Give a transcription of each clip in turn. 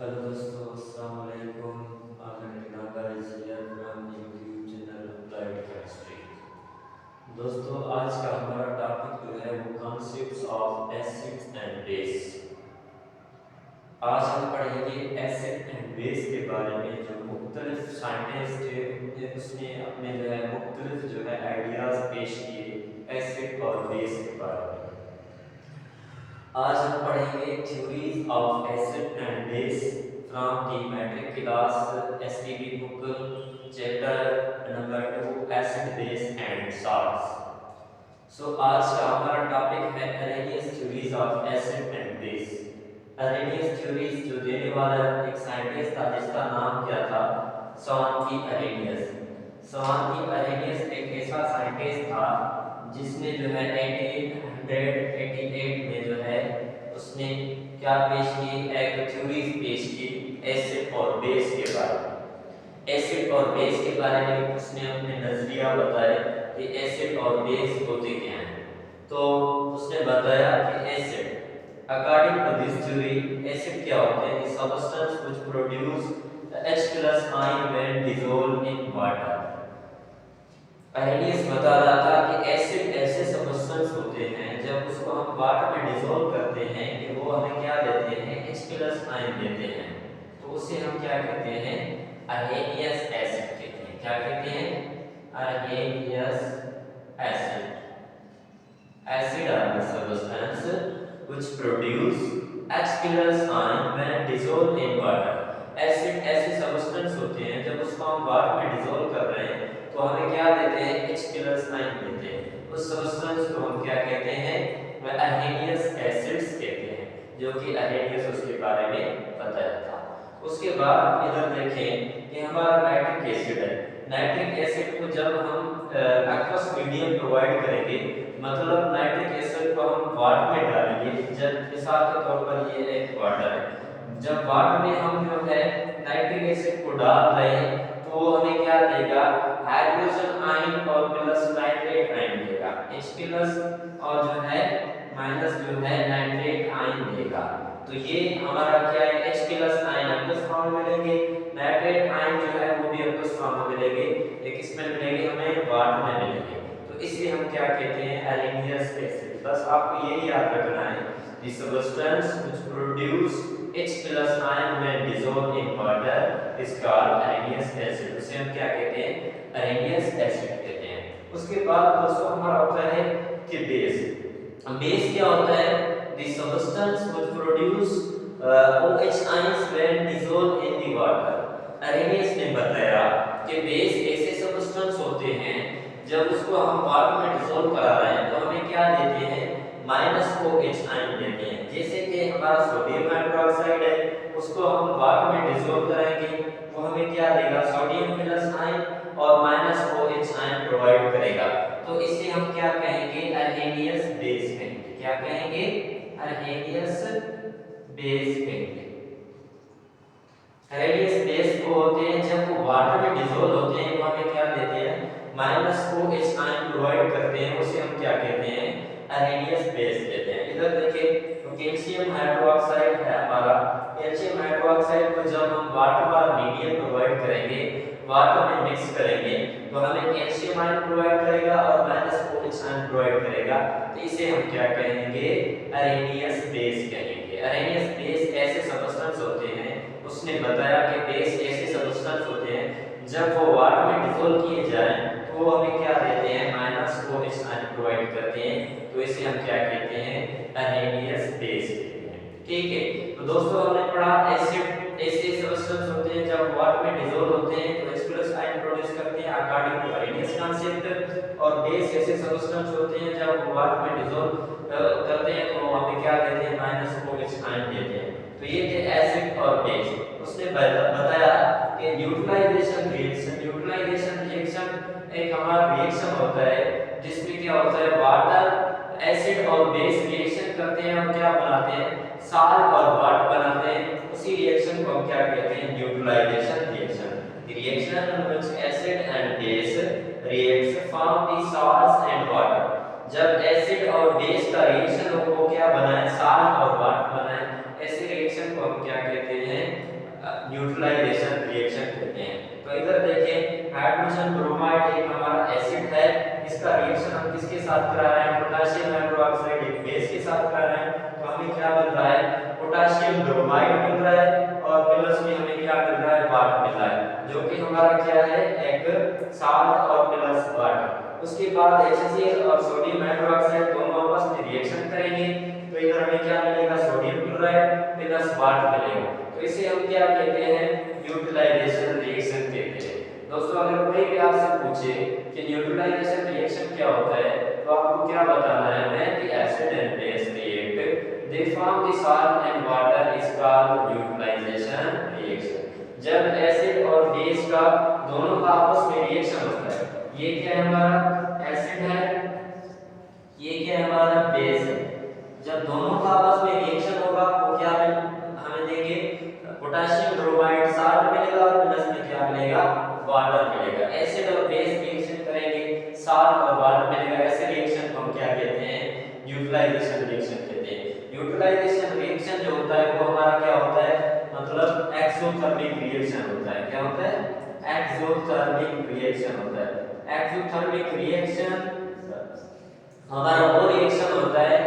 Hello दोस्तों, अस्सलाम वालेकुम। अर्जेंटीना का share from YouTube channel applied chemistry. दोस्तों, आज का हमारा टॉपिक जो है वो concepts of acids and base. आज हम पढ़ेंगे एसिड एंड बेस के बारे में। जो मुख्तलिफ साइंटिस्ट थे उसने अपने जो है मुख्तलिफ जो है आइडियाज पेश किए एसिड और बेस के बारे में। आज हम पढ़ेंगे theories of acid and base from the matric class STB book chapter number 2 acid base and salts. आज का हमारा टॉपिक है Arrhenius theories of acid and base. Arrhenius theories जो देने वाला एक साइंटिस्ट था जिसका नाम क्या था, स्वानकी अरेनियस। स्वानकी अरेनियस एक ऐसा साइंटिस्ट था जिसने जो है 1888 में जो है उसने क्या पेश की, एक थ्योरीज पेश की एसिड और बेस के बारे में। एसिड और बेस के बारे में उसने अपने नजरिया बताए कि एसिड और बेस होते क्या हैं। तो उसने बताया कि acid, according to this theory, acid क्या होते हैं, the substance which produce H+ ion when dissolved in water। Arrhenius बता रहा था कि एसिड ऐसे सब्सटेंस होते हैं जब उसको हम वाटर में डिसॉल्व करते हैं कि वो हमें क्या देते हैं, H+ आयन देते हैं। तो उसे हम क्या कहते हैं, अरेनियस एसिड कहते हैं। क्या कहते हैं, Arrhenius acid. Acid are the substance which produce H+ ion when dissolved in water। Acid ऐसे सब्सटेंस होते हैं जब उसको हम वाटर में डिसॉल्व कर रहे हैं तो हमें क्या देते हैं, H+ आयन देते हैं। उस सब्सटेंस को हम क्या कहते हैं, वह अरेनियस एसिड्स कहते हैं, जो कि अरेनियस उसके बारे में बताया था। उसके बाद इधर देखें कि हमारा नाइट्रिक एसिड है। नाइट्रिक एसिड को जब हम एक्वस मीडियम प्रोवाइड करेंगे, मतलब नाइट्रिक एसिड को हम वाटर में डालेंगे। जब मिसाल के तौर पर ये एक वाटर है, जब वाटर में हम जो है नाइट्रिक एसिड को डाल रहे हैं तो वो हमें क्या देगा, हाइड्रोजन आयन और प्लस नाइट्रेट आयन देगा। H+ और जो है माइनस जो है नाइट्रेट आयन देगा। तो ये हमारा क्या है, H+ आयन aqueous फॉर्म में मिलेंगे, नाइट्रेट आयन जो है वो भी aqueous फॉर्म में मिलेंगे, एक इसमें मिलेंगे हमें वाटर में मिलेंगे। तो इसे हम क्या कहते हैं, अरेनियस एसिड। बस आपको ये याद रखना है, the substance which produce H+ ion when dissolved in water is called Arrhenius acid. उसे हम क्या कहते हैं, अरेनियस एसिड कहते हैं। उसके बाद दोस्तों हमारा होता है कि बेस। बेस क्या होता है, the substance which produce OH ions when dissolved in the water। Arrhenius ने बताया कि बेस ऐसे सब्सटेंस होते हैं जब उसको हम वाटर में डिसॉल्व करा रहे हैं तो हमें क्या देते हैं, -OH आयन देते हैं। जैसे कि हमारा सोडियम हाइड्रोक्साइड है, उसको हम वाटर में डिसॉल्व कराएंगे वो हमें क्या देगा, सोडियम प्लस आयन और -OH आयन प्रोवाइड करेगा। तो इसे हम क्या कहेंगे, अरेनियस बेस कहेंगे। क्या कहेंगे, अरेनियस बेस कहेंगे। अरेनियस बेस को होते हैं जब वो वाटर में डिसॉल्व होते हैं वो हमें क्या देते हैं, -OH आयन प्रोवाइड करते हैं, उसे हम क्या कहते हैं, अरेनियस बेस कहते हैं। इधर देखिए तो कैल्शियम हाइड्रोक्साइड है हमारा। कैल्शियम हाइड्रोक्साइड को जब हम वाटर वाला मीडियम प्रोवाइड करेंगे, वाटर में मिक्स करेंगे तो हमें कैल्शियम आयन प्रोवाइड करेगा और -OH आयन प्रोवाइड करेगा। तो इसे हम क्या कहेंगे, अरेनियस बेस कहेंगे। अरेनियस बेस ऐसे सब्सटेंस होते हैं, उसने बताया कि बेस ऐसे सब्सटेंस होते हैं जब वो वाटर में डिसॉल्व किए जाएं तो वो हमें क्या देते हैं, -OH आयन प्रोवाइड करते हैं। तो इसे हम क्या कहते हैं, अरेनियस बेस कहते हैं। ठीक है, तो दोस्तों हमने पढ़ा एसिड ऐसे सब्सटेंस होते हैं जब वाटर में डिसॉल्व होते हैं तो H+ आयन प्रोड्यूस करते हैं अकॉर्डिंग टू अरेनियस कांसेप्ट। और बेस ऐसे सब्सटेंस होते हैं जब वाटर में डिसॉल्व करते हैं तो हमें क्या देते हैं, -OH आयन देते हैं। तो ये थे एसिड और बेस। उसने बताया कि न्यूट्रलाइजेशन रिएक्शन। न्यूट्रलाइजेशन रिएक्शन एक हमारा रिएक्शन होता है जिसमें क्या होता है, वाटर एसिड और बेस रिएक्शन करते हैं और क्या बनाते हैं, साल्ट और वाटर बनाते हैं। उसी रिएक्शन को हम क्या कहते हैं, neutralisation reaction. The reaction in which acid and base reacts form the salts and water। जब एसिड और बेस का रिएक्शन हो वो क्या बनाए, साल्ट और वाटर बनाए। ऐसे रिएक्शन को हम क्या कहते हैं, न्यूट्रलाइजेशन रिएक्शन कहते हैं। तो इधर देखें हाइड्रोजन ब्रोमाइड एक हमारा एसिड है, इसका रिएक्शन हम किसके साथ करा रहे हैं, पोटेशियम हाइड्रोक्साइड एक बेस के साथ करा रहे हैं। तो हमें क्या मिल रहा है, पोटेशियम ब्रोमाइड मिल रहा है और प्लस में हमें क्या मिल रहा है, वाटर मिल रहा है, जो कि हमारा क्या है, एक साल्ट और प्लस वाटर। उसके बाद HCl और सोडियम हाइड्रोक्साइड दोनों आपस में रिएक्शन करेंगे, तो इधर हमें क्या मिलेगा, सोडियम क्लोराइड प्लस वाटर मिलेगा। तो इसे हम क्या कहते हैं, न्यूट्रलाइजेशन रिएक्शन कहते हैं। दोस्तों अगर कोई भी आपसे पूछे कि न्यूट्रलाइजेशन रिएक्शन क्या होता है, तो आपको क्या बताना है, when the acid and base react they form the salt and water is called neutralisation reaction. जब एसिड और बेस का दोनों का आपस में रिएक्शन होता है, ये क्या है हमारा एसिड है, ये क्या है हमारा बेस है, जब दोनों का आपस में रिएक्शन होगा तो क्या हमें देंगे, पोटेशियम ब्रोमाइड साल्ट मिलेगा और प्लस में क्या मिलेगा, वाटर मिलेगा। एसिड और बेस रिएक्शन करेंगे, साल्ट और वाटर मिलेगा, ऐसे रिएक्शन को हम क्या कहते हैं, न्यूट्रलाइजेशन रिएक्शन कहते हैं। न्यूट्रलाइजेशन रिएक्शन जो होता है वो हमारा क्या होता है, मतलब एक्सोथर्मिक रिएक्शन होता है। क्या होता है, एक्सोथर्मिक रिएक्शन होता है। एक्सोथर्मिक रिएक्शन हमारा वो रिएक्शन होता है,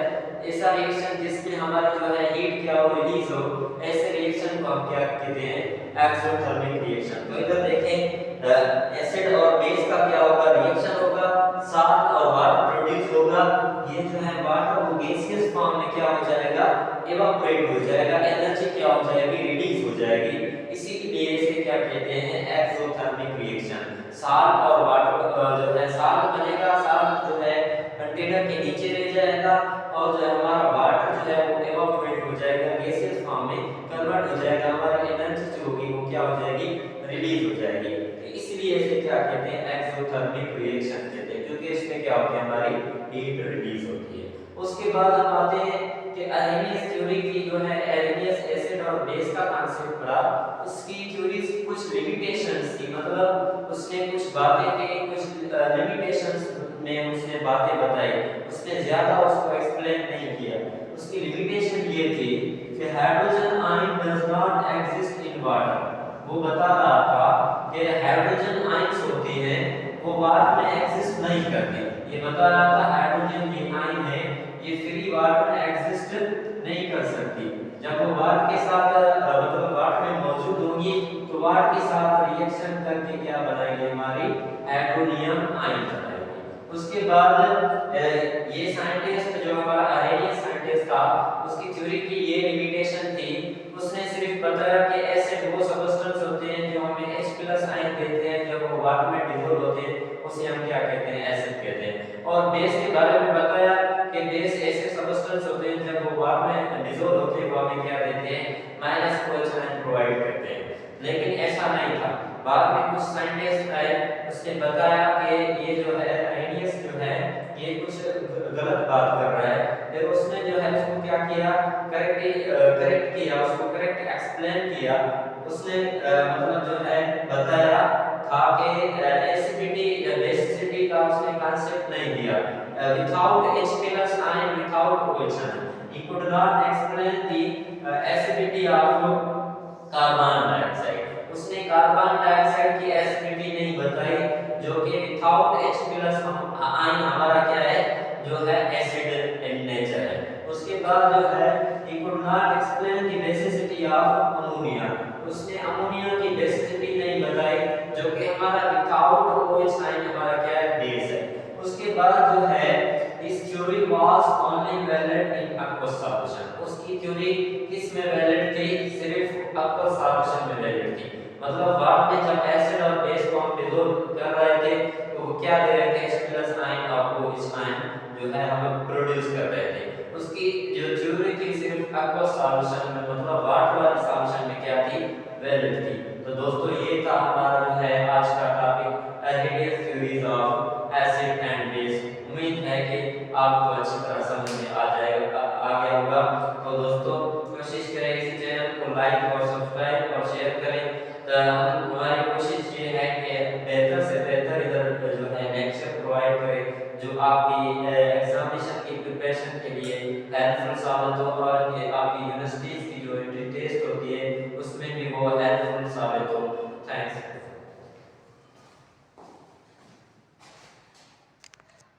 ऐसा रिएक्शन जिसमें हमारा जो है हीट क्या हो, रिलीज हो, ऐसे रिएक्शन को हम क्या कहते हैं, एक्सोथर्मिक रिएक्शन। तो इधर देखें एसिड और बेस का क्या होगा, रिएक्शन होगा, साल्ट और वाटर प्रोड्यूस होगा, ये जो है वाटर वो गैसियस फॉर्म में क्या हो जाएगा, इवापोरेट हो जाएगा, एनर्जी क्या हो जाएगी, रिलीज हो जाएगी। इसीलिए इसे क्या कहते हैं, एक्सोथर्मिक रिएक्शन। साल्ट और वाटर जो है, साल्ट बनेगा, साल्ट जो है कंटेनर के नीचे रह जाएगा और जो हमारा वाटर जो है वो इवापोरेट हो जाएगा, गैसियस फॉर्म में कन्वर्ट हो जाएगा, हमारी एनर्जी जो होगी वो क्या हो जाएगी, रिलीज हो जाएगी। तो इसलिए इसे क्या कहते हैं, एक्सोथर्मिक रिएक्शन कहते हैं, क्योंकि इसमें क्या होती है, हमारी हीट रिलीज होती है। उसके बाद हम आते हैं कि अरेनियस थ्योरी की जो है, अरेनियस एसिड और बेस का कांसेप्ट पढ़ा, उसकी थ्योरी कुछ लिमिटेशंस थी, मतलब उसने कुछ बातें कही, कुछ लिमिटेशंस में उसने बातें बताई, उसने ज्यादा उसको एक्सप्लेन नहीं किया। उसकी लिमिटेशन ये थी कि hydrogen ion does not exist in water. वो बता रहा था कि हाइड्रोजन आयंस होते हैं वो वाटर में एग्जिस्ट नहीं करते। ये बता रहा था हाइड्रोजन ये आयन है, ये फ्री वाटर में एग्जिस्ट नहीं कर सकती। जब वो वाटर के साथ मतलब वाटर में मौजूद होंगी तो वाटर के साथ रिएक्शन करके क्या बनाएंगे, हमारी हाइड्रोनियम आयन बनाएंगे। उसके बाद ये साइंटिस्ट जो हमारा अरेनियस साइंटिस्ट था, उसकी थ्योरी की ये लिमिटेशन थी, उसने सिर्फ बताया कि एसिड वो सब्सटेंस होते हैं जो हमें H+ आयन देते हैं, जब वो वाटर में डिसॉल्व होते हैं उसे हम क्या कहते हैं, एसिड कहते हैं। और बेस के बारे में बताया कि बेस ऐसे सब्सटेंस होते हैं जब वो वाटर में डिसॉल्व होते हैं वो हमें क्या देते हैं, -OH आयन प्रोवाइड करते हैं। लेकिन ऐसा नहीं था, बाद में कुछ साइंटिस्ट आए, उसने बताया कि ये जो है अरेनियस जो है ये कुछ गलत बात कर रहा है। फिर उसने जो है उसको क्या किया, करेक्ट किया, उसको करेक्ट एक्सप्लेन किया। उसने मतलब जो है बताया था कि एसिडिटी बेसिसिटी का उसने कांसेप्ट नहीं दिया। Without H+ ion, without OH ion, he could not explain the acidity of carbon dioxide. उसने कार्बन डाइऑक्साइड की एसिडिटी नहीं बताई, जो कि विदाउट H+ आयन हमारा क्या है, जो है एसिड इन नेचर है। उसके बाद जो है he could not explain the basicity of ammonia. उसने अमोनिया की बेसिसिटी नहीं बताई, जो कि हमारा विदाउट OH आयन हमारा क्या है, बेस है। उसके बाद जो है this theory was only valid in aqueous solution। उसकी थ्योरी किस में वैलिड थी, सिर्फ aqueous solution में वैलिड थी। मतलब वाटर में जब एसिड और बेस को हम डिसॉल्व कर रहे थे तो वो क्या दे रहे थे, H+ आयन और OH आयन जो है हम प्रोड्यूस कर रहे थे। उसकी जो थ्योरी थी सिर्फ aqueous solution में, मतलब वाटर वाले सॉल्यूशन में क्या थी, वैलिड थी। तो दोस्तों ये था हमारा जो है आज का topic, Arrhenius theories of acid and base. उम्मीद है कि आपको अच्छी तरह समझ में आ गया होगा। तो दोस्तों कोशिश करें इस चैनल को लाइक और सब्सक्राइब और शेयर करें। तो हमारी कोशिश ये है कि बेहतर से बेहतर इधर जो है लेक्चर प्रोवाइड करें जो आपकी एग्जामिनेशन की प्रिपरेशन के लिए हेल्पफुल साबित हो, और आपकी यूनिवर्सिटीज की जो एंट्री टेस्ट होती है उसमें भी वो हेल्प हेल्पफुल साबित हो। थैंक्स।